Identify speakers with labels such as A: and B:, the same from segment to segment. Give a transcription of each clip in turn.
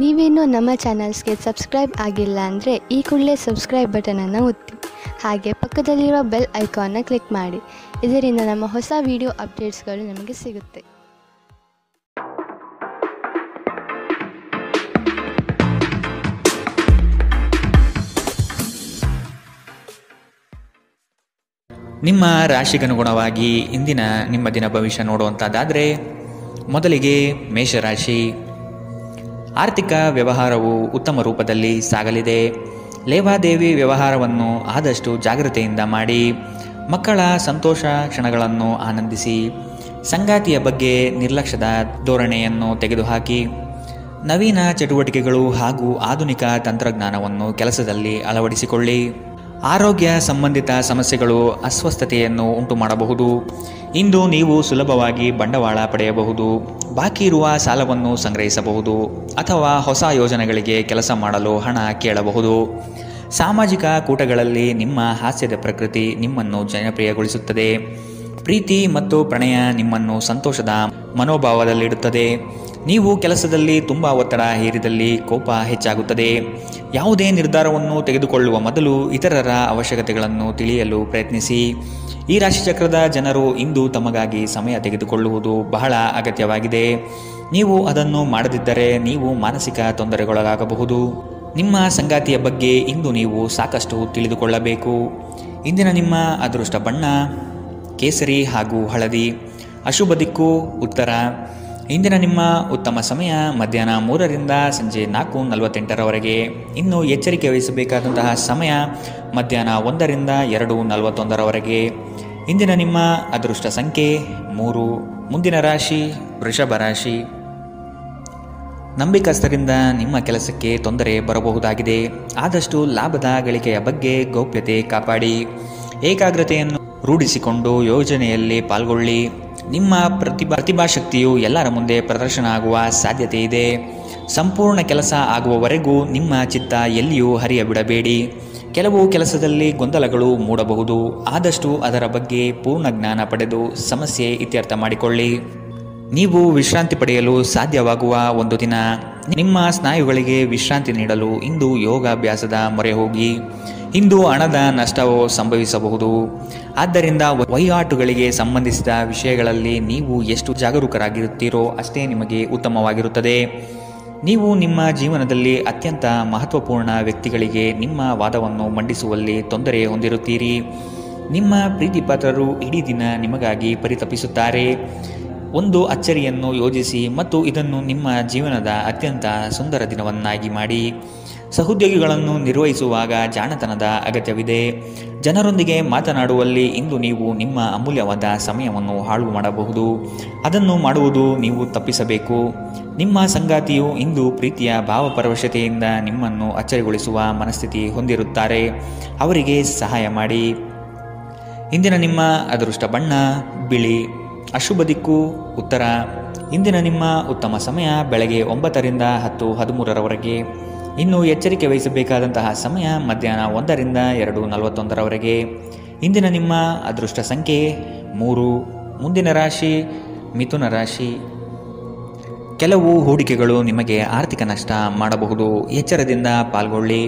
A: ನೀವೇನೂ ನಮ್ಮ ಚಾನಲ್ಸ್ಗೆ ಸಬ್ಸ್ಕ್ರೈಬ್ ಆಗಿಲ್ಲ ಅಂದರೆ ಈ ಕೂಡಲೇ ಸಬ್ಸ್ಕ್ರೈಬ್ ಬಟನನ್ನು ಒತ್ತಿ. ಹಾಗೆ ಪಕ್ಕದಲ್ಲಿರುವ ಬೆಲ್ ಐಕಾನ್ನ ಕ್ಲಿಕ್ ಮಾಡಿ. ಇದರಿಂದ ನಮ್ಮ ಹೊಸ ವಿಡಿಯೋ ಅಪ್ಡೇಟ್ಸ್ಗಳು ನಿಮಗೆ ಸಿಗುತ್ತೆ.
B: ನಿಮ್ಮ ರಾಶಿಗನುಗುಣವಾಗಿ ಇಂದಿನ ನಿಮ್ಮ ದಿನ ಭವಿಷ್ಯ ನೋಡುವಂಥದ್ದಾದರೆ, ಮೊದಲಿಗೆ ಮೇಷರಾಶಿ. ಆರ್ಥಿಕ ವ್ಯವಹಾರವು ಉತ್ತಮ ರೂಪದಲ್ಲಿ ಸಾಗಲಿದೆ. ಲೇವಾದೇವಿ ವ್ಯವಹಾರವನ್ನು ಆದಷ್ಟು ಜಾಗ್ರತೆಯಿಂದ ಮಾಡಿ. ಮಕ್ಕಳ ಸಂತೋಷ ಕ್ಷಣಗಳನ್ನು ಆನಂದಿಸಿ. ಸಂಗಾತಿಯ ಬಗ್ಗೆ ನಿರ್ಲಕ್ಷ್ಯದ ಧೋರಣೆಯನ್ನು ತೆಗೆದುಹಾಕಿ. ನವೀನ ಚಟುವಟಿಕೆಗಳು ಹಾಗೂ ಆಧುನಿಕ ತಂತ್ರಜ್ಞಾನವನ್ನು ಕೆಲಸದಲ್ಲಿ ಅಳವಡಿಸಿಕೊಳ್ಳಿ. ಆರೋಗ್ಯ ಸಂಬಂಧಿತ ಸಮಸ್ಯೆಗಳು ಅಸ್ವಸ್ಥತೆಯನ್ನು ಉಂಟು ಮಾಡಬಹುದು. ಇಂದು ನೀವು ಸುಲಭವಾಗಿ ಬಂಡವಾಳ ಪಡೆಯಬಹುದು. ಬಾಕಿ ಇರುವ ಸಾಲವನ್ನು ಸಂಗ್ರಹಿಸಬಹುದು ಅಥವಾ ಹೊಸ ಯೋಜನೆಗಳಿಗೆ ಕೆಲಸ ಮಾಡಲು ಹಣ ಕೇಳಬಹುದು. ಸಾಮಾಜಿಕ ಕೂಟಗಳಲ್ಲಿ ನಿಮ್ಮ ಹಾಸ್ಯದ ಪ್ರಕೃತಿ ನಿಮ್ಮನ್ನು ಜನಪ್ರಿಯಗೊಳಿಸುತ್ತದೆ. ಪ್ರೀತಿ ಮತ್ತು ಪ್ರಣಯ ನಿಮ್ಮನ್ನು ಸಂತೋಷದ ಮನೋಭಾವದಲ್ಲಿಡುತ್ತದೆ. ನೀವು ಕೆಲಸದಲ್ಲಿ ತುಂಬ ಒತ್ತಡ ಹೇರಿದಲ್ಲಿ ಕೋಪ ಹೆಚ್ಚಾಗುತ್ತದೆ. ಯಾವುದೇ ನಿರ್ಧಾರವನ್ನು ತೆಗೆದುಕೊಳ್ಳುವ ಮೊದಲು ಇತರರ ಅವಶ್ಯಕತೆಗಳನ್ನು ತಿಳಿಯಲು ಪ್ರಯತ್ನಿಸಿ. ಈ ರಾಶಿಚಕ್ರದ ಜನರು ಇಂದು ತಮಗಾಗಿ ಸಮಯ ತೆಗೆದುಕೊಳ್ಳುವುದು ಬಹಳ ಅಗತ್ಯವಾಗಿದೆ. ನೀವು ಅದನ್ನು ಮಾಡದಿದ್ದರೆ ನೀವು ಮಾನಸಿಕ ತೊಂದರೆಗೊಳಗಾಗಬಹುದು. ನಿಮ್ಮ ಸಂಗಾತಿಯ ಬಗ್ಗೆ ಇಂದು ನೀವು ಸಾಕಷ್ಟು ತಿಳಿದುಕೊಳ್ಳಬೇಕು. ಇಂದಿನ ನಿಮ್ಮ ಅದೃಷ್ಟ ಬಣ್ಣ ಕೇಸರಿ ಹಾಗೂ ಹಳದಿ. ಅಶುಭ ದಿಕ್ಕು ಉತ್ತರ. ಇಂದಿನ ನಿಮ್ಮ ಉತ್ತಮ ಸಮಯ ಮಧ್ಯಾಹ್ನ 3ರಿಂದ ಸಂಜೆ 4:48ರವರೆಗೆ. ಇನ್ನು ಎಚ್ಚರಿಕೆ ವಹಿಸಬೇಕಾದಂತಹ ಸಮಯ ಮಧ್ಯಾಹ್ನ 1ರಿಂದ 2:41ರವರೆಗೆ. ಇಂದಿನ ನಿಮ್ಮ ಅದೃಷ್ಟ ಸಂಖ್ಯೆ 3. ಮುಂದಿನ ರಾಶಿ ವೃಷಭ ರಾಶಿ. ನಂಬಿಕಸ್ಥರಿಂದ ನಿಮ್ಮ ಕೆಲಸಕ್ಕೆ ತೊಂದರೆ ಬರಬಹುದಾಗಿದೆ. ಆದಷ್ಟು ಲಾಭದ ಗಳಿಕೆಯ ಬಗ್ಗೆ ಗೌಪ್ಯತೆ ಕಾಪಾಡಿ. ಏಕಾಗ್ರತೆಯನ್ನು ರೂಢಿಸಿಕೊಂಡು ಯೋಜನೆಯಲ್ಲಿ ಪಾಲ್ಗೊಳ್ಳಿ. ನಿಮ್ಮ ಪ್ರತಿಭಾಶಕ್ತಿಯು ಎಲ್ಲರ ಮುಂದೆ ಪ್ರದರ್ಶನ ಆಗುವ ಸಾಧ್ಯತೆ ಇದೆ. ಸಂಪೂರ್ಣ ಕೆಲಸ ಆಗುವವರೆಗೂ ನಿಮ್ಮ ಚಿತ್ತ ಎಲ್ಲಿಯೂ ಹರಿಯಬಿಡಬೇಡಿ. ಕೆಲವು ಕೆಲಸದಲ್ಲಿ ಗೊಂದಲಗಳು ಮೂಡಬಹುದು. ಆದಷ್ಟು ಅದರ ಬಗ್ಗೆ ಪೂರ್ಣ ಜ್ಞಾನ ಪಡೆದು ಸಮಸ್ಯೆ ಇತ್ಯರ್ಥ ಮಾಡಿಕೊಳ್ಳಿ. ನೀವು ವಿಶ್ರಾಂತಿ ಪಡೆಯಲು ಸಾಧ್ಯವಾಗುವ ಒಂದು ದಿನ. ನಿಮ್ಮ ಸ್ನಾಯುಗಳಿಗೆ ವಿಶ್ರಾಂತಿ ನೀಡಲು ಇಂದು ಯೋಗಾಭ್ಯಾಸದ ಮೊರೆ ಹೋಗಿ. ಇಂದು ಹಣದ ನಷ್ಟವು ಸಂಭವಿಸಬಹುದು. ಆದ್ದರಿಂದ ವಹಿವಾಟುಗಳಿಗೆ ಸಂಬಂಧಿಸಿದ ವಿಷಯಗಳಲ್ಲಿ ನೀವು ಎಷ್ಟು ಜಾಗರೂಕರಾಗಿರುತ್ತೀರೋ ಅಷ್ಟೇ ನಿಮಗೆ ಉತ್ತಮವಾಗಿರುತ್ತದೆ. ನೀವು ನಿಮ್ಮ ಜೀವನದಲ್ಲಿ ಅತ್ಯಂತ ಮಹತ್ವಪೂರ್ಣ ವ್ಯಕ್ತಿಗಳಿಗೆ ನಿಮ್ಮ ವಾದವನ್ನು ಮಂಡಿಸುವಲ್ಲಿ ತೊಂದರೆ ಹೊಂದಿರುತ್ತೀರಿ. ನಿಮ್ಮ ಪ್ರೀತಿಪಾತ್ರರು ಇಡೀ ದಿನ ನಿಮಗಾಗಿ ಪರಿತಪಿಸುತ್ತಾರೆ. ಒಂದು ಅಚ್ಚರಿಯನ್ನು ಯೋಜಿಸಿ ಮತ್ತು ಇದನ್ನು ನಿಮ್ಮ ಜೀವನದ ಅತ್ಯಂತ ಸುಂದರ ದಿನವನ್ನಾಗಿ ಮಾಡಿ. ಸಹೋದ್ಯೋಗಿಗಳನ್ನು ನಿರ್ವಹಿಸುವಾಗ ಜಾಣತನದ ಅಗತ್ಯವಿದೆ. ಜನರೊಂದಿಗೆ ಮಾತನಾಡುವಲ್ಲಿ ಇಂದು ನೀವು ನಿಮ್ಮ ಅಮೂಲ್ಯವಾದ ಸಮಯವನ್ನು ಹಾಳು ಮಾಡಬಹುದು. ಅದನ್ನು ಮಾಡುವುದು ನೀವು ತಪ್ಪಿಸಬೇಕು. ನಿಮ್ಮ ಸಂಗಾತಿಯು ಇಂದು ಪ್ರೀತಿಯ ಭಾವಪರವಶತೆಯಿಂದ ನಿಮ್ಮನ್ನು ಅಚ್ಚರಿಗೊಳಿಸುವ ಮನಸ್ಥಿತಿ ಹೊಂದಿರುತ್ತಾರೆ. ಅವರಿಗೆ ಸಹಾಯ ಮಾಡಿ. ಇಂದಿನ ನಿಮ್ಮ ಅದೃಷ್ಟ ಬಣ್ಣ ಬಿಳಿ. ಅಶುಭ ದಿಕ್ಕು ಉತ್ತರ. ಇಂದಿನ ನಿಮ್ಮ ಉತ್ತಮ ಸಮಯ ಬೆಳಗ್ಗೆ 9ರಿಂದ 10:13ರವರೆಗೆ. ಇನ್ನು ಎಚ್ಚರಿಕೆ ವಹಿಸಬೇಕಾದಂತಹ ಸಮಯ ಮಧ್ಯಾಹ್ನ 1ರಿಂದ 2:41ರವರೆಗೆ. ಇಂದಿನ ನಿಮ್ಮ ಅದೃಷ್ಟ ಸಂಖ್ಯೆ 3. ಮುಂದಿನ ರಾಶಿ ಮಿಥುನ ರಾಶಿ. ಕೆಲವು ಹೂಡಿಕೆಗಳು ನಿಮಗೆ ಆರ್ಥಿಕ ನಷ್ಟ ಮಾಡಬಹುದು. ಎಚ್ಚರದಿಂದ ಪಾಲ್ಗೊಳ್ಳಿ.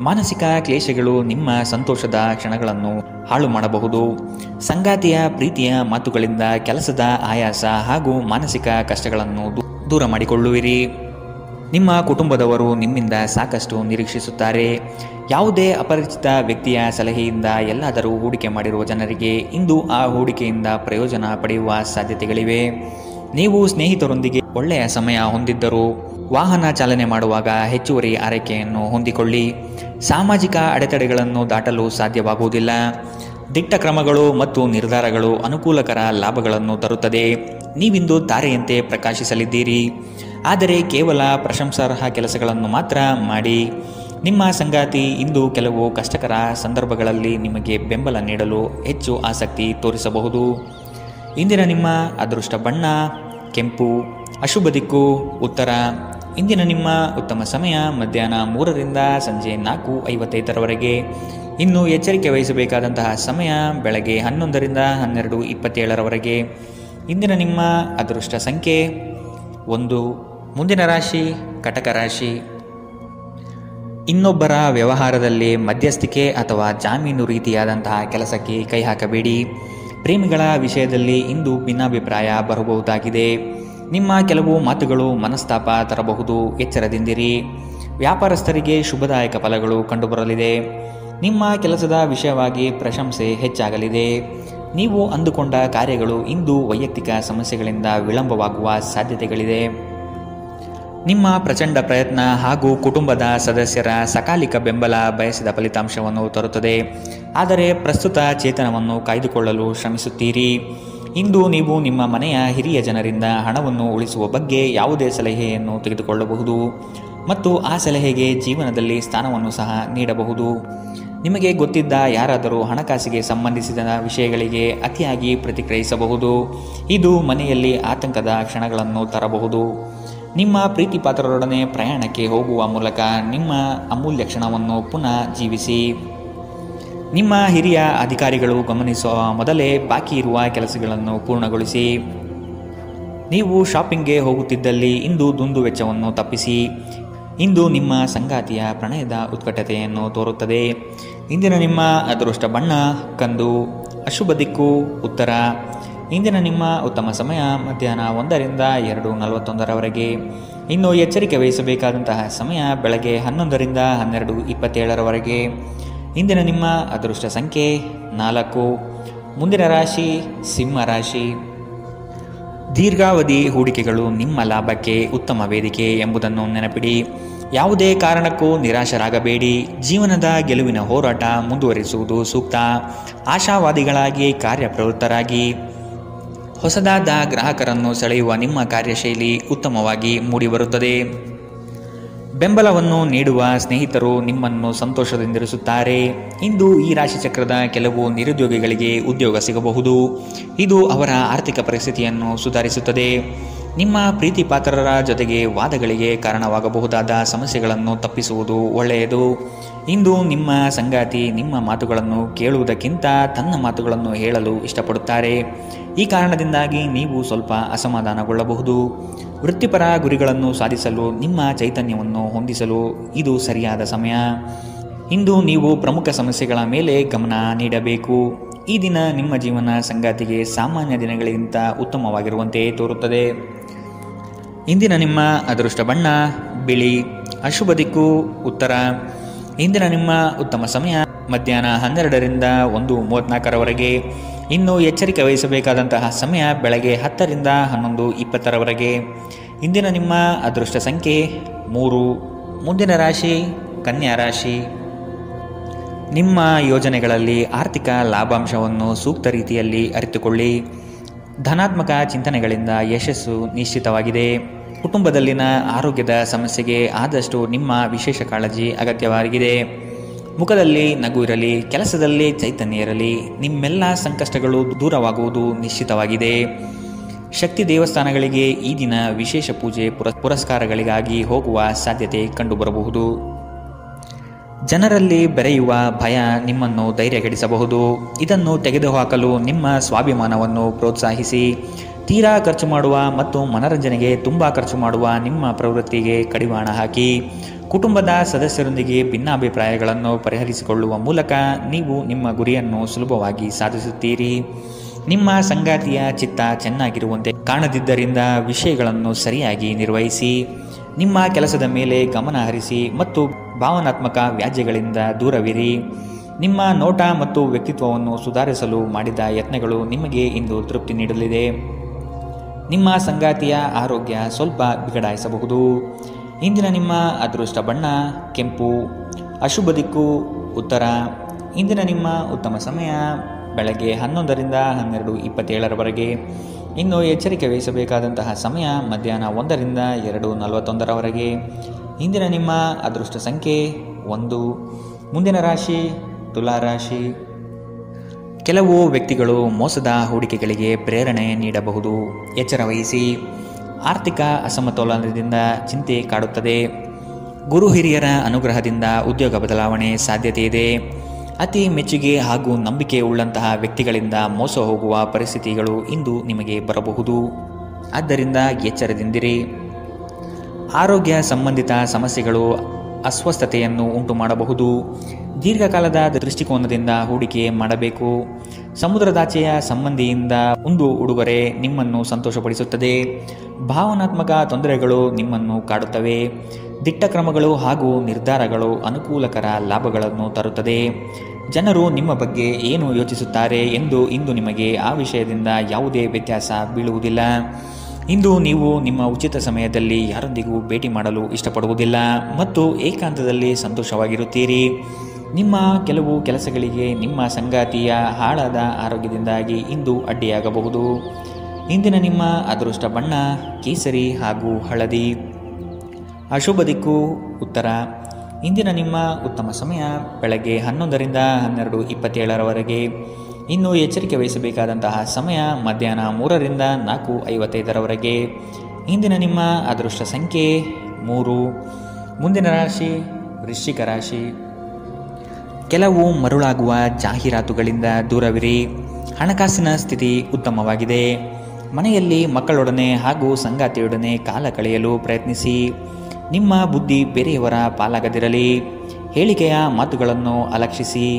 B: ಮಾನಸಿಕ ಕ್ಲೇಶಗಳು ನಿಮ್ಮ ಸಂತೋಷದ ಕ್ಷಣಗಳನ್ನು ಹಾಳು ಮಾಡಬಹುದು. ಸಂಗಾತಿಯ ಪ್ರೀತಿಯ ಮಾತುಗಳಿಂದ ಕೆಲಸದ ಆಯಾಸ ಹಾಗೂ ಮಾನಸಿಕ ಕಷ್ಟಗಳನ್ನು ದೂರ ಮಾಡಿಕೊಳ್ಳುವಿರಿ. ನಿಮ್ಮ ಕುಟುಂಬದವರು ನಿಮ್ಮಿಂದ ಸಾಕಷ್ಟು ನಿರೀಕ್ಷಿಸುತ್ತಾರೆ. ಯಾವುದೇ ಅಪರಿಚಿತ ವ್ಯಕ್ತಿಯ ಸಲಹೆಯಿಂದ ಎಲ್ಲಾದರೂ ಹೂಡಿಕೆ ಮಾಡಿರುವ ಜನರಿಗೆ ಇಂದು ಆ ಹೂಡಿಕೆಯಿಂದ ಪ್ರಯೋಜನ ಪಡೆಯುವ ಸಾಧ್ಯತೆಗಳಿವೆ. ನೀವು ಸ್ನೇಹಿತರೊಂದಿಗೆ ಒಳ್ಳೆಯ ಸಮಯ ಹೊಂದಿದ್ದರೂ ವಾಹನ ಚಾಲನೆ ಮಾಡುವಾಗ ಹೆಚ್ಚುವರಿ ಆರೈಕೆಯನ್ನು ಹೊಂದಿಕೊಳ್ಳಿ. ಸಾಮಾಜಿಕ ಅಡೆತಡೆಗಳನ್ನು ದಾಟಲು ಸಾಧ್ಯವಾಗುವುದಿಲ್ಲ. ದಿಟ್ಟ ಕ್ರಮಗಳು ಮತ್ತು ನಿರ್ಧಾರಗಳು ಅನುಕೂಲಕರ ಲಾಭಗಳನ್ನು ತರುತ್ತದೆ. ನೀವಿಂದು ತಾರೆಯಂತೆ ಪ್ರಕಾಶಿಸಲಿದ್ದೀರಿ. ಆದರೆ ಕೇವಲ ಪ್ರಶಂಸಾರ್ಹ ಕೆಲಸಗಳನ್ನು ಮಾತ್ರ ಮಾಡಿ. ನಿಮ್ಮ ಸಂಗಾತಿ ಇಂದು ಕೆಲವು ಕಷ್ಟಕರ ಸಂದರ್ಭಗಳಲ್ಲಿ ನಿಮಗೆ ಬೆಂಬಲ ನೀಡಲು ಹೆಚ್ಚು ಆಸಕ್ತಿ ತೋರಿಸಬಹುದು. ಇಂದಿನ ನಿಮ್ಮ ಅದೃಷ್ಟ ಬಣ್ಣ ಕೆಂಪು. ಅಶುಭ ದಿಕ್ಕು ಉತ್ತರ. ಇಂದಿನ ನಿಮ್ಮ ಉತ್ತಮ ಸಮಯ ಮಧ್ಯಾಹ್ನ 3ರಿಂದ ಸಂಜೆ 4:55ರವರೆಗೆ. ಇನ್ನು ಎಚ್ಚರಿಕೆ ವಹಿಸಬೇಕಾದಂತಹ ಸಮಯ ಬೆಳಗ್ಗೆ 11ರಿಂದ 12:27ರವರೆಗೆ. ಇಂದಿನ ನಿಮ್ಮ ಅದೃಷ್ಟ ಸಂಖ್ಯೆ 1. ಮುಂದಿನ ರಾಶಿ ಕಟಕ ರಾಶಿ. ಇನ್ನೊಬ್ಬರ ವ್ಯವಹಾರದಲ್ಲಿ ಮಧ್ಯಸ್ಥಿಕೆ ಅಥವಾ ಜಾಮೀನು ರೀತಿಯಾದಂತಹ ಕೆಲಸಕ್ಕೆ ಕೈ ಹಾಕಬೇಡಿ. ಪ್ರೇಮಿಗಳ ವಿಷಯದಲ್ಲಿ ಇಂದು ಭಿನ್ನಾಭಿಪ್ರಾಯ ಬರಬಹುದಾಗಿದೆ. ನಿಮ್ಮ ಕೆಲವು ಮಾತುಗಳು ಮನಸ್ತಾಪ ತರಬಹುದು, ಎಚ್ಚರದಿಂದಿರಿ. ವ್ಯಾಪಾರಸ್ಥರಿಗೆ ಶುಭದಾಯಕ ಫಲಗಳು ಕಂಡುಬರಲಿದೆ. ನಿಮ್ಮ ಕೆಲಸದ ವಿಷಯವಾಗಿ ಪ್ರಶಂಸೆ ಹೆಚ್ಚಾಗಲಿದೆ. ನೀವು ಅಂದುಕೊಂಡ ಕಾರ್ಯಗಳು ಇಂದು ವೈಯಕ್ತಿಕ ಸಮಸ್ಯೆಗಳಿಂದ ವಿಳಂಬವಾಗುವ ಸಾಧ್ಯತೆಗಳಿದೆ. ನಿಮ್ಮ ಪ್ರಚಂಡ ಪ್ರಯತ್ನ ಹಾಗೂ ಕುಟುಂಬದ ಸದಸ್ಯರ ಸಕಾಲಿಕ ಬೆಂಬಲ ಬಯಸಿದ ಫಲಿತಾಂಶವನ್ನು ತರುತ್ತದೆ. ಆದರೆ ಪ್ರಸ್ತುತ ಚೇತನವನ್ನು ಕಾಯ್ದುಕೊಳ್ಳಲು ಶ್ರಮಿಸುತ್ತೀರಿ. ಇಂದು ನೀವು ನಿಮ್ಮ ಮನೆಯ ಹಿರಿಯ ಜನರಿಂದ ಹಣವನ್ನು ಉಳಿಸುವ ಬಗ್ಗೆ ಯಾವುದೇ ಸಲಹೆಯನ್ನು ತೆಗೆದುಕೊಳ್ಳಬಹುದು ಮತ್ತು ಆ ಸಲಹೆಗೆ ಜೀವನದಲ್ಲಿ ಸ್ಥಾನವನ್ನು ಸಹ ನೀಡಬಹುದು. ನಿಮಗೆ ಗೊತ್ತಿದ್ದ ಯಾರಾದರೂ ಹಣಕಾಸಿಗೆ ಸಂಬಂಧಿಸಿದ ವಿಷಯಗಳಿಗೆ ಅತಿಯಾಗಿ ಪ್ರತಿಕ್ರಿಯಿಸಬಹುದು. ಇದು ಮನೆಯಲ್ಲಿ ಆತಂಕದ ಕ್ಷಣಗಳನ್ನು ತರಬಹುದು. ನಿಮ್ಮ ಪ್ರೀತಿಪಾತ್ರರೊಡನೆ ಪ್ರಯಾಣಕ್ಕೆ ಹೋಗುವ ಮೂಲಕ ನಿಮ್ಮ ಅಮೂಲ್ಯ ಕ್ಷಣವನ್ನು ಪುನಃ ಜೀವಿಸಿ. ನಿಮ್ಮ ಹಿರಿಯ ಅಧಿಕಾರಿಗಳು ಗಮನಿಸುವ ಮೊದಲೇ ಬಾಕಿ ಇರುವ ಕೆಲಸಗಳನ್ನು ಪೂರ್ಣಗೊಳಿಸಿ. ನೀವು ಶಾಪಿಂಗ್ಗೆ ಹೋಗುತ್ತಿದ್ದಲ್ಲಿ ಇಂದು ದುಂದು ವೆಚ್ಚವನ್ನು ತಪ್ಪಿಸಿ. ಇಂದು ನಿಮ್ಮ ಸಂಗಾತಿಯ ಪ್ರಣಯದ ಉತ್ಕಟತೆಯನ್ನು ತೋರುತ್ತದೆ. ಇಂದಿನ ನಿಮ್ಮ ಅದೃಷ್ಟ ಬಣ್ಣ ಕಂದು, ಅಶುಭ ದಿಕ್ಕು ಉತ್ತರ. ಇಂದಿನ ನಿಮ್ಮ ಉತ್ತಮ ಸಮಯ ಮಧ್ಯಾಹ್ನ 1ರಿಂದ 2:41 ಇನ್ನು ಎಚ್ಚರಿಕೆ ವಹಿಸಬೇಕಾದಂತಹ ಸಮಯ ಬೆಳಗ್ಗೆ 11ರಿಂದ 12:27 ಇಂದಿನ ನಿಮ್ಮ ಅದೃಷ್ಟ ಸಂಖ್ಯೆ 4. ಮುಂದಿನ ರಾಶಿ ಸಿಂಹ ರಾಶಿ. ದೀರ್ಘಾವಧಿ ಹೂಡಿಕೆಗಳು ನಿಮ್ಮ ಲಾಭಕ್ಕೆ ಉತ್ತಮ ವೇದಿಕೆ ಎಂಬುದನ್ನು ನೆನಪಿಡಿ. ಯಾವುದೇ ಕಾರಣಕ್ಕೂ ನಿರಾಶರಾಗಬೇಡಿ. ಜೀವನದ ಗೆಲುವಿನ ಹೋರಾಟ ಮುಂದುವರಿಸುವುದು ಸೂಕ್ತ. ಆಶಾವಾದಿಗಳಾಗಿ ಕಾರ್ಯಪ್ರವೃತ್ತರಾಗಿ. ಹೊಸದಾದ ಗ್ರಾಹಕರನ್ನು ಸೆಳೆಯುವ ನಿಮ್ಮ ಕಾರ್ಯಶೈಲಿ ಉತ್ತಮವಾಗಿ ಮೂಡಿಬರುತ್ತದೆ. ಬೆಂಬಲವನ್ನು ನೀಡುವ ಸ್ನೇಹಿತರು ನಿಮ್ಮನ್ನು ಸಂತೋಷದಿಂದಿರಿಸುತ್ತಾರೆ. ಇಂದು ಈ ರಾಶಿಚಕ್ರದ ಕೆಲವು ನಿರುದ್ಯೋಗಿಗಳಿಗೆ ಉದ್ಯೋಗ ಸಿಗಬಹುದು. ಇದು ಅವರ ಆರ್ಥಿಕ ಪರಿಸ್ಥಿತಿಯನ್ನು ಸುಧಾರಿಸುತ್ತದೆ. ನಿಮ್ಮ ಪ್ರೀತಿಪಾತ್ರರ ಜೊತೆಗೆ ವಾದಗಳಿಗೆ ಕಾರಣವಾಗಬಹುದಾದ ಸಮಸ್ಯೆಗಳನ್ನು ತಪ್ಪಿಸುವುದು ಒಳ್ಳೆಯದು. ಇಂದು ನಿಮ್ಮ ಸಂಗಾತಿ ನಿಮ್ಮ ಮಾತುಗಳನ್ನು ಕೇಳುವುದಕ್ಕಿಂತ ತನ್ನ ಮಾತುಗಳನ್ನು ಹೇಳಲು ಇಷ್ಟಪಡುತ್ತಾರೆ. ಈ ಕಾರಣದಿಂದಾಗಿ ನೀವು ಸ್ವಲ್ಪ ಅಸಮಾಧಾನಗೊಳ್ಳಬಹುದು. ವೃತ್ತಿಪರ ಗುರಿಗಳನ್ನು ಸಾಧಿಸಲು ನಿಮ್ಮ ಚೈತನ್ಯವನ್ನು ಹೊಂದಿಸಲು ಇದು ಸರಿಯಾದ ಸಮಯ. ಇಂದು ನೀವು ಪ್ರಮುಖ ಸಮಸ್ಯೆಗಳ ಮೇಲೆ ಗಮನ ನೀಡಬೇಕು. ಈ ದಿನ ನಿಮ್ಮ ಜೀವನ ಸಂಗಾತಿಗೆ ಸಾಮಾನ್ಯ ದಿನಗಳಿಗಿಂತ ಉತ್ತಮವಾಗಿರುವಂತೆ ತೋರುತ್ತದೆ. ಇಂದಿನ ನಿಮ್ಮ ಅದೃಷ್ಟ ಬಣ್ಣ ಬಿಳಿ, ಅಶುಭ ದಿಕ್ಕು ಉತ್ತರ. ಇಂದಿನ ನಿಮ್ಮ ಉತ್ತಮ ಸಮಯ ಮಧ್ಯಾಹ್ನ 12ರಿಂದ 1:34 ಇನ್ನು ಎಚ್ಚರಿಕೆ ವಹಿಸಬೇಕಾದಂತಹ ಸಮಯ ಬೆಳಗ್ಗೆ 10ರಿಂದ 11:20 ಇಂದಿನ ನಿಮ್ಮ ಅದೃಷ್ಟ ಸಂಖ್ಯೆ 3. ಮುಂದಿನ ರಾಶಿ ಕನ್ಯಾ ರಾಶಿ. ನಿಮ್ಮ ಯೋಜನೆಗಳಲ್ಲಿ ಆರ್ಥಿಕ ಲಾಭಾಂಶವನ್ನು ಸೂಕ್ತ ರೀತಿಯಲ್ಲಿ ಅರಿತುಕೊಳ್ಳಿ. ಧನಾತ್ಮಕ ಚಿಂತನೆಗಳಿಂದ ಯಶಸ್ಸು ನಿಶ್ಚಿತವಾಗಿದೆ. ಕುಟುಂಬದಲ್ಲಿನ ಆರೋಗ್ಯದ ಸಮಸ್ಯೆಗೆ ಆದಷ್ಟು ನಿಮ್ಮ ವಿಶೇಷ ಕಾಳಜಿ ಅಗತ್ಯವಾಗಿದೆ. ಮುಖದಲ್ಲಿ ನಗು ಇರಲಿ, ಕೆಲಸದಲ್ಲಿ ಚೈತನ್ಯ ಇರಲಿ. ನಿಮ್ಮೆಲ್ಲ ಸಂಕಷ್ಟಗಳು ದೂರವಾಗುವುದು ನಿಶ್ಚಿತವಾಗಿದೆ. ಶಕ್ತಿ ದೇವಸ್ಥಾನಗಳಿಗೆ ಈ ದಿನ ವಿಶೇಷ ಪೂಜೆ ಪುರಸ್ಕಾರಗಳಿಗಾಗಿ ಹೋಗುವ ಸಾಧ್ಯತೆ ಕಂಡುಬರಬಹುದು. ಜನರಲ್ಲಿ ಬೆರೆಯುವ ಭಯ ನಿಮ್ಮನ್ನು ಧೈರ್ಯಗೆಡಿಸಬಹುದು. ಇದನ್ನು ತೆಗೆದುಹಾಕಲು ನಿಮ್ಮ ಸ್ವಾಭಿಮಾನವನ್ನು ಪ್ರೋತ್ಸಾಹಿಸಿ. ತೀರಾ ಖರ್ಚು ಮಾಡುವ ಮತ್ತು ಮನರಂಜನೆಗೆ ತುಂಬ ಖರ್ಚು ಮಾಡುವ ನಿಮ್ಮ ಪ್ರವೃತ್ತಿಗೆ ಕಡಿವಾಣ ಹಾಕಿ. ಕುಟುಂಬದ ಸದಸ್ಯರೊಂದಿಗೆ ಭಿನ್ನಾಭಿಪ್ರಾಯಗಳನ್ನು ಪರಿಹರಿಸಿಕೊಳ್ಳುವ ಮೂಲಕ ನೀವು ನಿಮ್ಮ ಗುರಿಯನ್ನು ಸುಲಭವಾಗಿ ಸಾಧಿಸುತ್ತೀರಿ. ನಿಮ್ಮ ಸಂಗಾತಿಯ ಚಿತ್ತ ಚೆನ್ನಾಗಿರುವಂತೆ ಕಾಣದಿದ್ದರಿಂದ ವಿಷಯಗಳನ್ನು ಸರಿಯಾಗಿ ನಿರ್ವಹಿಸಿ. ನಿಮ್ಮ ಕೆಲಸದ ಮೇಲೆ ಗಮನ ಹರಿಸಿ ಮತ್ತು ಭಾವನಾತ್ಮಕ ವ್ಯಾಜ್ಯಗಳಿಂದ ದೂರವಿರಿ. ನಿಮ್ಮ ನೋಟ ಮತ್ತು ವ್ಯಕ್ತಿತ್ವವನ್ನು ಸುಧಾರಿಸಲು ಮಾಡಿದ ಯತ್ನಗಳು ನಿಮಗೆ ಇಂದು ತೃಪ್ತಿ ನೀಡಲಿದೆ. ನಿಮ್ಮ ಸಂಗಾತಿಯ ಆರೋಗ್ಯ ಸ್ವಲ್ಪ ಬಿಗಡಾಯಿಸಬಹುದು. ಇಂದಿನ ನಿಮ್ಮ ಅದೃಷ್ಟ ಬಣ್ಣ ಕೆಂಪು, ಅಶುಭ ದಿಕ್ಕು ಉತ್ತರ. ಇಂದಿನ ನಿಮ್ಮ ಉತ್ತಮ ಸಮಯ ಬೆಳಗ್ಗೆ 11ರಿಂದ 12:27 ಇನ್ನು ಎಚ್ಚರಿಕೆ ವಹಿಸಬೇಕಾದಂತಹ ಸಮಯ ಮಧ್ಯಾಹ್ನ 1ರಿಂದ 2:41 ಇಂದಿನ ನಿಮ್ಮ ಅದೃಷ್ಟ ಸಂಖ್ಯೆ 1. ಮುಂದಿನ ರಾಶಿ ತುಲಾರಾಶಿ. ಕೆಲವು ವ್ಯಕ್ತಿಗಳು ಮೋಸದ ಹೂಡಿಕೆಗಳಿಗೆ ಪ್ರೇರಣೆ ನೀಡಬಹುದು. ಎಚ್ಚರ ವಹಿಸಿ. ಆರ್ಥಿಕ ಅಸಮತೋಲನದಿಂದ ಚಿಂತೆ ಕಾಡುತ್ತದೆ. ಗುರು ಹಿರಿಯರ ಅನುಗ್ರಹದಿಂದ ಉದ್ಯೋಗ ಬದಲಾವಣೆ ಸಾಧ್ಯತೆ ಇದೆ. ಅತಿ ಮೆಚ್ಚುಗೆ ಹಾಗೂ ನಂಬಿಕೆ ಉಳ್ಳಂತಹ ವ್ಯಕ್ತಿಗಳಿಂದ ಮೋಸ ಹೋಗುವ ಪರಿಸ್ಥಿತಿಗಳು ಇಂದು ನಿಮಗೆ ಬರಬಹುದು. ಆದ್ದರಿಂದ ಎಚ್ಚರದಿಂದಿರಿ. ಆರೋಗ್ಯ ಸಂಬಂಧಿತ ಸಮಸ್ಯೆಗಳು ಅಸ್ವಸ್ಥತೆಯನ್ನು ಉಂಟು ಮಾಡಬಹುದು. ದೀರ್ಘಕಾಲದ ದೃಷ್ಟಿಕೋನದಿಂದ ಹೂಡಿಕೆ ಮಾಡಬೇಕು. ಸಮುದ್ರದಾಚೆಯ ಸಂಬಂಧಿಯಿಂದ ಒಂದು ಉಡುಗೊರೆ ನಿಮ್ಮನ್ನು ಸಂತೋಷಪಡಿಸುತ್ತದೆ. ಭಾವನಾತ್ಮಕ ತೊಂದರೆಗಳು ನಿಮ್ಮನ್ನು ಕಾಡುತ್ತವೆ. ದಿಟ್ಟ ಕ್ರಮಗಳು ಹಾಗೂ ನಿರ್ಧಾರಗಳು ಅನುಕೂಲಕರ ಲಾಭಗಳನ್ನು ತರುತ್ತದೆ. ಜನರು ನಿಮ್ಮ ಬಗ್ಗೆ ಏನು ಯೋಚಿಸುತ್ತಾರೆ ಎಂದು ಇಂದು ನಿಮಗೆ ಆ ವಿಷಯದಿಂದ ಯಾವುದೇ ವ್ಯತ್ಯಾಸ ಬೀಳುವುದಿಲ್ಲ. ಇಂದು ನೀವು ನಿಮ್ಮ ಉಚಿತ ಸಮಯದಲ್ಲಿ ಯಾರೊಂದಿಗೂ ಭೇಟಿ ಮಾಡಲು ಇಷ್ಟಪಡುವುದಿಲ್ಲ ಮತ್ತು ಏಕಾಂತದಲ್ಲಿ ಸಂತೋಷವಾಗಿರುತ್ತೀರಿ. ನಿಮ್ಮ ಕೆಲವು ಕೆಲಸಗಳಿಗೆ ನಿಮ್ಮ ಸಂಗಾತಿಯ ಹಾಳಾದ ಆರೋಗ್ಯದಿಂದಾಗಿ ಇಂದು ಅಡ್ಡಿಯಾಗಬಹುದು. ಇಂದಿನ ನಿಮ್ಮ ಅದೃಷ್ಟ ಬಣ್ಣ ಕೇಸರಿ ಹಾಗೂ ಹಳದಿ. ಅಶುಭ ದಿಕ್ಕು ಉತ್ತರ. ಇಂದಿನ ನಿಮ್ಮ ಉತ್ತಮ ಸಮಯ ಬೆಳಗ್ಗೆ 11ರಿಂದ 12:27 ಇನ್ನು ಎಚ್ಚರಿಕೆ ವಹಿಸಬೇಕಾದಂತಹ ಸಮಯ ಮಧ್ಯಾಹ್ನ 3ರಿಂದ 4:55 ಇಂದಿನ ನಿಮ್ಮ ಅದೃಷ್ಟ ಸಂಖ್ಯೆ 3. ಮುಂದಿನ ರಾಶಿ ವೃಶ್ಚಿಕ ರಾಶಿ. ಕೆಲವು ಮರುಳಾಗುವ ಜಾಹೀರಾತುಗಳಿಂದ ದೂರವಿರಿ. ಹಣಕಾಸಿನ ಸ್ಥಿತಿ ಉತ್ತಮವಾಗಿದೆ. ಮನೆಯಲ್ಲಿ ಮಕ್ಕಳೊಡನೆ ಹಾಗೂ ಸಂಗಾತಿಯೊಡನೆ ಕಾಲ ಕಳೆಯಲು ಪ್ರಯತ್ನಿಸಿ. ನಿಮ್ಮ ಬುದ್ಧಿ ಬೇರೆಯವರ ಪಾಲಾಗದಿರಲಿ. ಹೇಳಿಕೆಯ ಮಾತುಗಳನ್ನು ಅಲಕ್ಷಿಸಿ.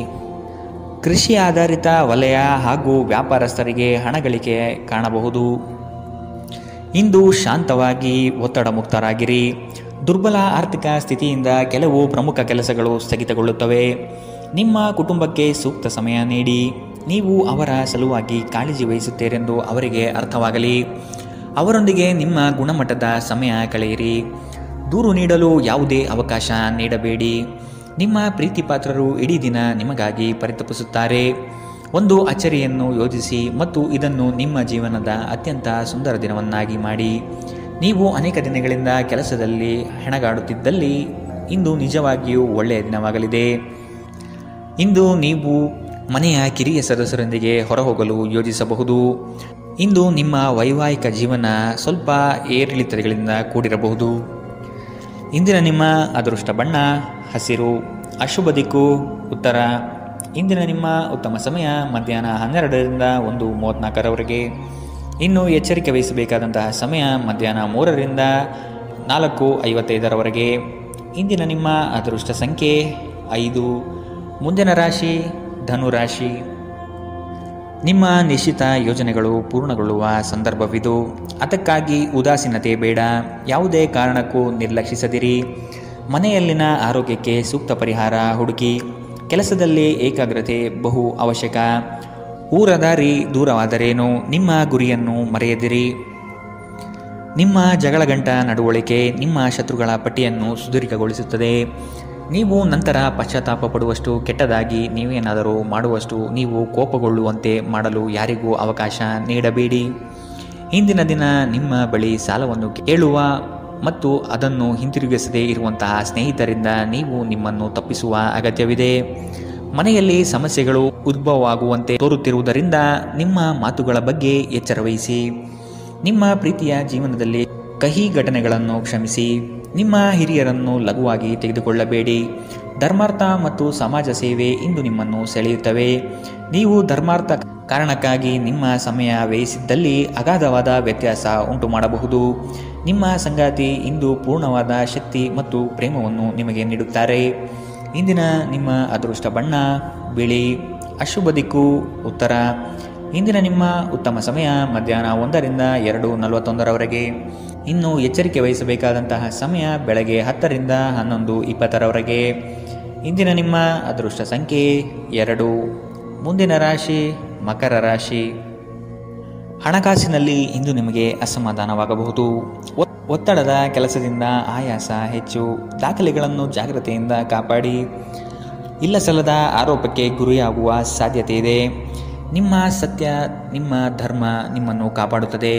B: ಕೃಷಿ ಆಧಾರಿತ ವಲಯ ಹಾಗೂ ವ್ಯಾಪಾರಸ್ಥರಿಗೆ ಹಣ ಗಳಿಕೆ ಕಾಣಬಹುದು. ಇಂದು ಶಾಂತವಾಗಿ ಒತ್ತಡ ಮುಕ್ತರಾಗಿರಿ. ದುರ್ಬಲ ಆರ್ಥಿಕ ಸ್ಥಿತಿಯಿಂದ ಕೆಲವು ಪ್ರಮುಖ ಕೆಲಸಗಳು ಸ್ಥಗಿತಗೊಳ್ಳುತ್ತವೆ. ನಿಮ್ಮ ಕುಟುಂಬಕ್ಕೆ ಸೂಕ್ತ ಸಮಯ ನೀಡಿ. ನೀವು ಅವರ ಸಲುವಾಗಿ ಕಾಳಜಿ ವಹಿಸುತ್ತೀರೆಂದು ಅವರಿಗೆ ಅರ್ಥವಾಗಲಿ. ಅವರೊಂದಿಗೆ ನಿಮ್ಮ ಗುಣಮಟ್ಟದ ಸಮಯ ಕಳೆಯಿರಿ. ದೂರು ನೀಡಲು ಯಾವುದೇ ಅವಕಾಶ ನೀಡಬೇಡಿ. ನಿಮ್ಮ ಪ್ರೀತಿ ಪಾತ್ರರು ಇಡೀ ದಿನ ನಿಮಗಾಗಿ ಪರಿತಪಿಸುತ್ತಾರೆ. ಒಂದು ಅಚ್ಚರಿಯನ್ನು ಯೋಜಿಸಿ ಮತ್ತು ಇದನ್ನು ನಿಮ್ಮ ಜೀವನದ ಅತ್ಯಂತ ಸುಂದರ ದಿನವನ್ನಾಗಿ ಮಾಡಿ. ನೀವು ಅನೇಕ ದಿನಗಳಿಂದ ಕೆಲಸದಲ್ಲಿ ಹೆಣಗಾಡುತ್ತಿದ್ದಲ್ಲಿ ಇಂದು ನಿಜವಾಗಿಯೂ ಒಳ್ಳೆಯ ದಿನವಾಗಲಿದೆ. ಇಂದು ನೀವು ಮನೆಯ ಕಿರಿಯ ಸದಸ್ಯರೊಂದಿಗೆ ಹೊರಹೋಗಲು ಯೋಜಿಸಬಹುದು. ಇಂದು ನಿಮ್ಮ ವೈವಾಹಿಕ ಜೀವನ ಸ್ವಲ್ಪ ಏರಿಳಿತಗಳಿಂದ ಕೂಡಿರಬಹುದು. ಇಂದಿನ ನಿಮ್ಮ ಅದೃಷ್ಟ ಬಣ್ಣ ಹಸಿರು. ಅಶುಭ ದಿಕ್ಕು ಉತ್ತರ. ಇಂದಿನ ನಿಮ್ಮ ಉತ್ತಮ ಸಮಯ ಮಧ್ಯಾಹ್ನ 12ರಿಂದ 1:34 ಇನ್ನು ಎಚ್ಚರಿಕೆ ವಹಿಸಬೇಕಾದಂತಹ ಸಮಯ ಮಧ್ಯಾಹ್ನ 3ರಿಂದ 4:55 ಇಂದಿನ ನಿಮ್ಮ ಅದೃಷ್ಟ ಸಂಖ್ಯೆ 5. ಮುಂದಿನ ರಾಶಿ ಧನುರಾಶಿ. ನಿಮ್ಮ ನಿಶ್ಚಿತ ಯೋಜನೆಗಳು ಪೂರ್ಣಗೊಳ್ಳುವ ಸಂದರ್ಭವಿದು. ಅದಕ್ಕಾಗಿ ಉದಾಸೀನತೆ ಬೇಡ. ಯಾವುದೇ ಕಾರಣಕ್ಕೂ ನಿರ್ಲಕ್ಷಿಸದಿರಿ. ಮನೆಯಲ್ಲಿನ ಆರೋಗ್ಯಕ್ಕೆ ಸೂಕ್ತ ಪರಿಹಾರ ಹುಡುಕಿ. ಕೆಲಸದಲ್ಲಿ ಏಕಾಗ್ರತೆ ಬಹು ಅವಶ್ಯಕ. ಊರ ದಾರಿ ದೂರವಾದರೇನು, ನಿಮ್ಮ ಗುರಿಯನ್ನು ಮರೆಯದಿರಿ. ನಿಮ್ಮ ಜಗಳಗಂಟ ನಡವಳಿಕೆ ನಿಮ್ಮ ಶತ್ರುಗಳ ಪಟ್ಟಿಯನ್ನು ಸುದೀರ್ಘಗೊಳಿಸುತ್ತದೆ. ನೀವು ನಂತರ ಪಶ್ಚಾತ್ತಾಪ ಪಡುವಷ್ಟು ಕೆಟ್ಟದಾಗಿ ನೀವೇನಾದರೂ ಮಾಡುವಷ್ಟು ನೀವು ಕೋಪಗೊಳ್ಳುವಂತೆ ಮಾಡಲು ಯಾರಿಗೂ ಅವಕಾಶ ನೀಡಬೇಡಿ. ಇಂದಿನ ದಿನ ನಿಮ್ಮ ಬಳಿ ಸಾಲವನ್ನು ಕೇಳುವ ಮತ್ತು ಅದನ್ನು ಹಿಂತಿರುಗಿಸದೇ ಇರುವಂತಹ ಸ್ನೇಹಿತರಿಂದ ನೀವು ನಿಮ್ಮನ್ನು ತಪ್ಪಿಸುವ ಅಗತ್ಯವಿದೆ. ಮನೆಯಲ್ಲಿ ಸಮಸ್ಯೆಗಳು ಉದ್ಭವವಾಗುವಂತೆ ತೋರುತ್ತಿರುವುದರಿಂದ ನಿಮ್ಮ ಮಾತುಗಳ ಬಗ್ಗೆ ಎಚ್ಚರವಹಿಸಿ. ನಿಮ್ಮ ಪ್ರೀತಿಯ ಜೀವನದಲ್ಲಿ ಕಹಿ ಘಟನೆಗಳನ್ನು ಕ್ಷಮಿಸಿ. ನಿಮ್ಮ ಹಿರಿಯರನ್ನು ಲಘುವಾಗಿ ತೆಗೆದುಕೊಳ್ಳಬೇಡಿ. ಧರ್ಮಾರ್ಥ ಮತ್ತು ಸಮಾಜ ಸೇವೆ ಇಂದು ನಿಮ್ಮನ್ನು ಸೆಳೆಯುತ್ತವೆ. ನೀವು ಧರ್ಮಾರ್ಥ ಕಾರಣಕ್ಕಾಗಿ ನಿಮ್ಮ ಸಮಯ ವ್ಯಯಿಸಿದ್ದಲ್ಲಿ ಅಗಾಧವಾದ ವ್ಯತ್ಯಾಸ ಉಂಟು ಮಾಡಬಹುದು. ನಿಮ್ಮ ಸಂಗಾತಿ ಇಂದು ಪೂರ್ಣವಾದ ಶಕ್ತಿ ಮತ್ತು ಪ್ರೇಮವನ್ನು ನಿಮಗೆ ನೀಡುತ್ತಾರೆ. ಇಂದಿನ ನಿಮ್ಮ ಅದೃಷ್ಟ ಬಣ್ಣ ಬಿಳಿ. ಅಶುಭ ದಿಕ್ಕು ಉತ್ತರ. ಇಂದಿನ ನಿಮ್ಮ ಉತ್ತಮ ಸಮಯ ಮಧ್ಯಾಹ್ನ 1ರಿಂದ 2:41 ಇನ್ನು ಎಚ್ಚರಿಕೆ ವಹಿಸಬೇಕಾದಂತಹ ಸಮಯ ಬೆಳಗ್ಗೆ 10ರಿಂದ 11:20 ಇಂದಿನ ನಿಮ್ಮ ಅದೃಷ್ಟ ಸಂಖ್ಯೆ 2. ಮುಂದಿನ ರಾಶಿ ಮಕರ ರಾಶಿ. ಹಣಕಾಸಿನಲ್ಲಿ ಇಂದು ನಿಮಗೆ ಅಸಮಾಧಾನವಾಗಬಹುದು. ಒತ್ತಡದ ಕೆಲಸದಿಂದ ಆಯಾಸ ಹೆಚ್ಚು. ದಾಖಲೆಗಳನ್ನು ಜಾಗ್ರತೆಯಿಂದ ಕಾಪಾಡಿ. ಇಲ್ಲಸಲ್ಲದ ಆರೋಪಕ್ಕೆ ಗುರಿಯಾಗುವ ಸಾಧ್ಯತೆ ಇದೆ. ನಿಮ್ಮ ಸತ್ಯ ನಿಮ್ಮ ಧರ್ಮ ನಿಮ್ಮನ್ನು ಕಾಪಾಡುತ್ತದೆ.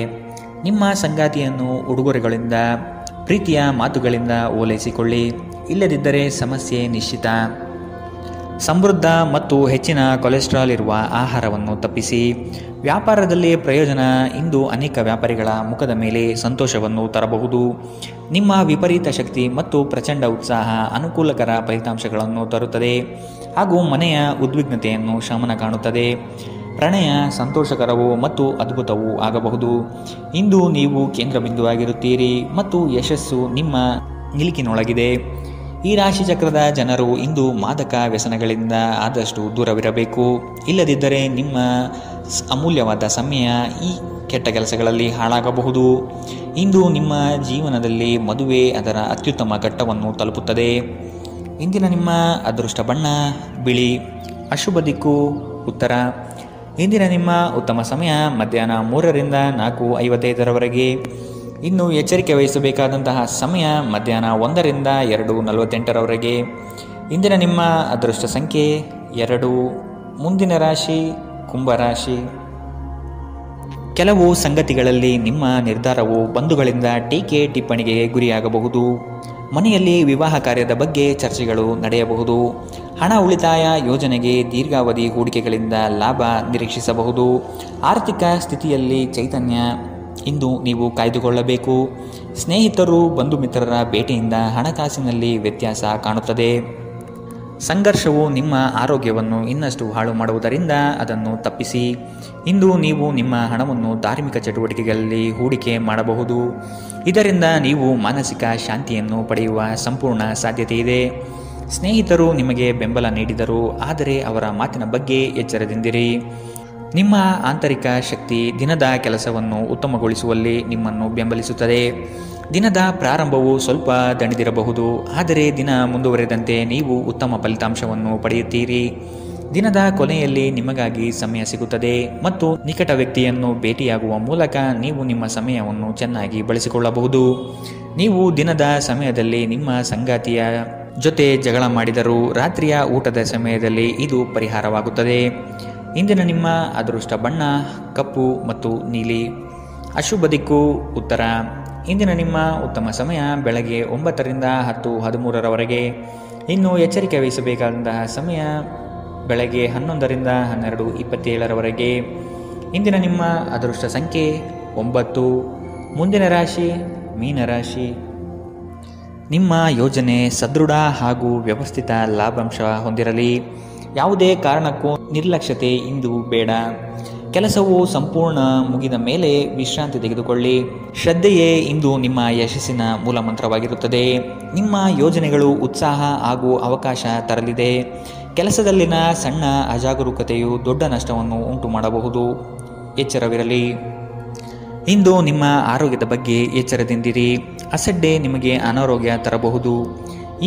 B: ನಿಮ್ಮ ಸಂಗಾತಿಯನ್ನು ಉಡುಗೊರೆಗಳಿಂದ ಪ್ರೀತಿಯ ಮಾತುಗಳಿಂದ ಓಲೈಸಿಕೊಳ್ಳಿ. ಇಲ್ಲದಿದ್ದರೆ ಸಮಸ್ಯೆ ನಿಶ್ಚಿತ. ಸಮೃದ್ಧ ಮತ್ತು ಹೆಚ್ಚಿನ ಕೊಲೆಸ್ಟ್ರಾಲ್ ಇರುವ ಆಹಾರವನ್ನು ತಪ್ಪಿಸಿ. ವ್ಯಾಪಾರದಲ್ಲಿ ಪ್ರಯೋಜನ ಇಂದು ಅನೇಕ ವ್ಯಾಪಾರಿಗಳ ಮುಖದ ಮೇಲೆ ಸಂತೋಷವನ್ನು ತರಬಹುದು. ನಿಮ್ಮ ವಿಪರೀತ ಶಕ್ತಿ ಮತ್ತು ಪ್ರಚಂಡ ಉತ್ಸಾಹ ಅನುಕೂಲಕರ ಫಲಿತಾಂಶಗಳನ್ನು ತರುತ್ತದೆ ಹಾಗೂ ಮನೆಯ ಉದ್ವಿಗ್ನತೆಯನ್ನು ಶಮನ ಕಾಣುತ್ತದೆ. ಪ್ರಣಯ ಸಂತೋಷಕರವೂ ಮತ್ತು ಅದ್ಭುತವೂ ಆಗಬಹುದು. ಇಂದು ನೀವು ಕೇಂದ್ರ ಬಿಂದುವಾಗಿರುತ್ತೀರಿ ಮತ್ತು ಯಶಸ್ಸು ನಿಮ್ಮ ನಿಲುಕಿನೊಳಗಿದೆ. ಈ ರಾಶಿ ಚಕ್ರದ ಜನರು ಇಂದು ಮಾದಕ ವ್ಯಸನಗಳಿಂದ ಆದಷ್ಟು ದೂರವಿರಬೇಕು. ಇಲ್ಲದಿದ್ದರೆ ನಿಮ್ಮ ಅಮೂಲ್ಯವಾದ ಸಮಯ ಈ ಕೆಟ್ಟ ಕೆಲಸಗಳಲ್ಲಿ ಹಾಳಾಗಬಹುದು. ಇಂದು ನಿಮ್ಮ ಜೀವನದಲ್ಲಿ ಮದುವೆ ಅದರ ಅತ್ಯುತ್ತಮ ಘಟ್ಟವನ್ನು ತಲುಪುತ್ತದೆ. ಇಂದಿನ ನಿಮ್ಮ ಅದೃಷ್ಟ ಬಣ್ಣ ಬಿಳಿ. ಅಶುಭ ದಿಕ್ಕು ಉತ್ತರ. ಇಂದಿನ ನಿಮ್ಮ ಉತ್ತಮ ಸಮಯ ಮಧ್ಯಾಹ್ನ 3ರಿಂದ 4:55 ಇನ್ನು ಎಚ್ಚರಿಕೆ ವಹಿಸಬೇಕಾದಂತಹ ಸಮಯ ಮಧ್ಯಾಹ್ನ 1ರಿಂದ 2:48 ಇಂದಿನ ನಿಮ್ಮ ಅದೃಷ್ಟ ಸಂಖ್ಯೆ 2. ಮುಂದಿನ ರಾಶಿ ಕುಂಭರಾಶಿ. ಕೆಲವು ಸಂಗತಿಗಳಲ್ಲಿ ನಿಮ್ಮ ನಿರ್ಧಾರವು ಬಂಧುಗಳಿಂದ ಟೀಕೆ ಟಿಪ್ಪಣಿಗೆ ಗುರಿಯಾಗಬಹುದು. ಮನೆಯಲ್ಲಿ ವಿವಾಹ ಕಾರ್ಯದ ಬಗ್ಗೆ ಚರ್ಚೆಗಳು ನಡೆಯಬಹುದು. ಹಣ ಉಳಿತಾಯ ಯೋಜನೆಗೆ ದೀರ್ಘಾವಧಿ ಹೂಡಿಕೆಗಳಿಂದ ಲಾಭ ನಿರೀಕ್ಷಿಸಬಹುದು. ಆರ್ಥಿಕ ಸ್ಥಿತಿಯಲ್ಲಿ ಚೈತನ್ಯ ಇಂದು ನೀವು ಕಾಯ್ದುಕೊಳ್ಳಬೇಕು. ಸ್ನೇಹಿತರು ಬಂಧು ಮಿತ್ರರ ಭೇಟಿಯಿಂದ ಹಣಕಾಸಿನಲ್ಲಿ ವ್ಯತ್ಯಾಸ ಕಾಣುತ್ತದೆ. ಸಂಘರ್ಷವು ನಿಮ್ಮ ಆರೋಗ್ಯವನ್ನು ಇನ್ನಷ್ಟು ಹಾಳು ಮಾಡುವುದರಿಂದ ಅದನ್ನು ತಪ್ಪಿಸಿ. ಇಂದು ನೀವು ನಿಮ್ಮ ಹಣವನ್ನು ಧಾರ್ಮಿಕ ಚಟುವಟಿಕೆಗಳಲ್ಲಿ ಹೂಡಿಕೆ ಮಾಡಬಹುದು. ಇದರಿಂದ ನೀವು ಮಾನಸಿಕ ಶಾಂತಿಯನ್ನು ಪಡೆಯುವ ಸಂಪೂರ್ಣ ಸಾಧ್ಯತೆ ಇದೆ. ಸ್ನೇಹಿತರು ನಿಮಗೆ ಬೆಂಬಲ ನೀಡಿದರು, ಆದರೆ ಅವರ ಮಾತಿನ ಬಗ್ಗೆ ಎಚ್ಚರದಿಂದಿರಿ. ನಿಮ್ಮ ಆಂತರಿಕ ಶಕ್ತಿ ದಿನದ ಕೆಲಸವನ್ನು ಉತ್ತಮಗೊಳಿಸುವಲ್ಲಿ ನಿಮ್ಮನ್ನು ಬೆಂಬಲಿಸುತ್ತದೆ. ದಿನದ ಪ್ರಾರಂಭವು ಸ್ವಲ್ಪ ದಣಿದಿರಬಹುದು, ಆದರೆ ದಿನ ಮುಂದುವರೆದಂತೆ ನೀವು ಉತ್ತಮ ಫಲಿತಾಂಶವನ್ನು ಪಡೆಯುತ್ತೀರಿ. ದಿನದ ಕೊನೆಯಲ್ಲಿ ನಿಮಗಾಗಿ ಸಮಯ ಸಿಗುತ್ತದೆ ಮತ್ತು ನಿಕಟ ವ್ಯಕ್ತಿಯನ್ನು ಭೇಟಿಯಾಗುವ ಮೂಲಕ ನೀವು ನಿಮ್ಮ ಸಮಯವನ್ನು ಚೆನ್ನಾಗಿ ಬಳಸಿಕೊಳ್ಳಬಹುದು. ನೀವು ದಿನದ ಸಮಯದಲ್ಲಿ ನಿಮ್ಮ ಸಂಗಾತಿಯ ಜೊತೆ ಜಗಳ ಮಾಡಿದರೂ ರಾತ್ರಿಯ ಊಟದ ಸಮಯದಲ್ಲಿ ಇದು ಪರಿಹಾರವಾಗುತ್ತದೆ. ಇಂದಿನ ನಿಮ್ಮ ಅದೃಷ್ಟ ಬಣ್ಣ ಕಪ್ಪು ಮತ್ತು ನೀಲಿ. ಅಶುಭ ದಿಕ್ಕು ಉತ್ತರ. ಇಂದಿನ ನಿಮ್ಮ ಉತ್ತಮ ಸಮಯ ಬೆಳಗ್ಗೆ 9ರಿಂದ 10:13 ಇನ್ನು ಎಚ್ಚರಿಕೆ ವಹಿಸಬೇಕಾದಂತಹ ಸಮಯ ಬೆಳಗ್ಗೆ 11ರಿಂದ 12:27 ಇಂದಿನ ನಿಮ್ಮ ಅದೃಷ್ಟ ಸಂಖ್ಯೆ 9. ಮುಂದಿನ ರಾಶಿ ಮೀನರಾಶಿ. ನಿಮ್ಮ ಯೋಜನೆ ಸದೃಢ ಹಾಗೂ ವ್ಯವಸ್ಥಿತ ಲಾಭಾಂಶ ಹೊಂದಿರಲಿ. ಯಾವುದೇ ಕಾರಣಕ್ಕೂ ನಿರ್ಲಕ್ಷ್ಯತೆ ಇಂದು ಬೇಡ. ಕೆಲಸವು ಸಂಪೂರ್ಣ ಮುಗಿದ ಮೇಲೆ ವಿಶ್ರಾಂತಿ ತೆಗೆದುಕೊಳ್ಳಿ. ಶ್ರದ್ಧೆಯೇ ಇಂದು ನಿಮ್ಮ ಯಶಸ್ಸಿನ ಮೂಲಮಂತ್ರವಾಗಿರುತ್ತದೆ. ನಿಮ್ಮ ಯೋಜನೆಗಳು ಉತ್ಸಾಹ ಹಾಗೂ ಅವಕಾಶ ತರಲಿದೆ. ಕೆಲಸದಲ್ಲಿನ ಸಣ್ಣ ಅಜಾಗರೂಕತೆಯು ದೊಡ್ಡ ನಷ್ಟವನ್ನು ಉಂಟು ಮಾಡಬಹುದು. ಎಚ್ಚರವಿರಲಿ. ಇಂದು ನಿಮ್ಮ ಆರೋಗ್ಯದ ಬಗ್ಗೆ ಎಚ್ಚರದಿಂದಿರಿ. ಅಸಡ್ಡೆ ನಿಮಗೆ ಅನಾರೋಗ್ಯ ತರಬಹುದು.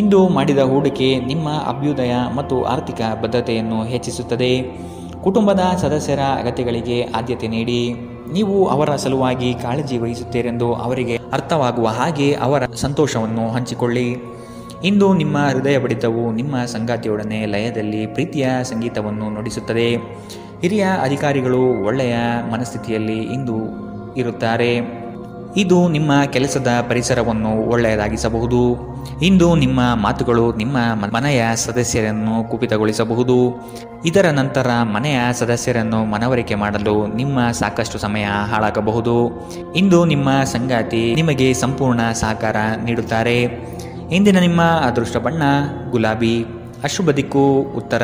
B: ಇಂದು ಮಾಡಿದ ಹೂಡಿಕೆ ನಿಮ್ಮ ಅಭ್ಯುದಯ ಮತ್ತು ಆರ್ಥಿಕ ಭದ್ರತೆಯನ್ನು ಹೆಚ್ಚಿಸುತ್ತದೆ. ಕುಟುಂಬದ ಸದಸ್ಯರ ಅಗತ್ಯಗಳಿಗೆ ಆದ್ಯತೆ ನೀಡಿ. ನೀವು ಅವರ ಸಲುವಾಗಿ ಕಾಳಜಿ ವಹಿಸುತ್ತೀರೆಂದು ಅವರಿಗೆ ಅರ್ಥವಾಗುವ ಹಾಗೆ ಅವರ ಸಂತೋಷವನ್ನು ಹಂಚಿಕೊಳ್ಳಿ. ಇಂದು ನಿಮ್ಮ ಹೃದಯ ಬಡಿತವು ನಿಮ್ಮ ಸಂಗಾತಿಯೊಡನೆ ಲಯದಲ್ಲಿ ಪ್ರೀತಿಯ ಸಂಗೀತವನ್ನು ನುಡಿಸುತ್ತದೆ. ಹಿರಿಯ ಅಧಿಕಾರಿಗಳು ಒಳ್ಳೆಯ ಮನಸ್ಥಿತಿಯಲ್ಲಿ ಇಂದು ಇರುತ್ತಾರೆ. ಇದು ನಿಮ್ಮ ಕೆಲಸದ ಪರಿಸರವನ್ನು ಒಳ್ಳೆಯದಾಗಿಸಬಹುದು. ಇಂದು ನಿಮ್ಮ ಮಾತುಗಳು ನಿಮ್ಮ ಮನೆಯ ಸದಸ್ಯರನ್ನು ಕುಪಿತಗೊಳಿಸಬಹುದು. ಇದರ ನಂತರ ಮನೆಯ ಸದಸ್ಯರನ್ನು ಮನವರಿಕೆ ಮಾಡಲು ನಿಮ್ಮ ಸಾಕಷ್ಟು ಸಮಯ ಹಾಳಾಗಬಹುದು. ಇಂದು ನಿಮ್ಮ ಸಂಗಾತಿ ನಿಮಗೆ ಸಂಪೂರ್ಣ ಸಹಕಾರ ನೀಡುತ್ತಾರೆ. ಇಂದಿನ ನಿಮ್ಮ ಅದೃಷ್ಟ ಬಣ್ಣ ಗುಲಾಬಿ. ಅಶುಭ ದಿಕ್ಕು ಉತ್ತರ.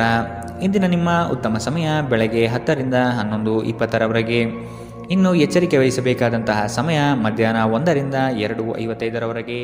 B: ಇಂದಿನ ನಿಮ್ಮ ಉತ್ತಮ ಸಮಯ ಬೆಳಗ್ಗೆ 10ರಿಂದ 11:20 ಇನ್ನು ಎಚ್ಚರಿಕೆ ವಹಿಸಬೇಕಾದಂತಹ ಸಮಯ ಮಧ್ಯಾಹ್ನ 1ರಿಂದ 2:55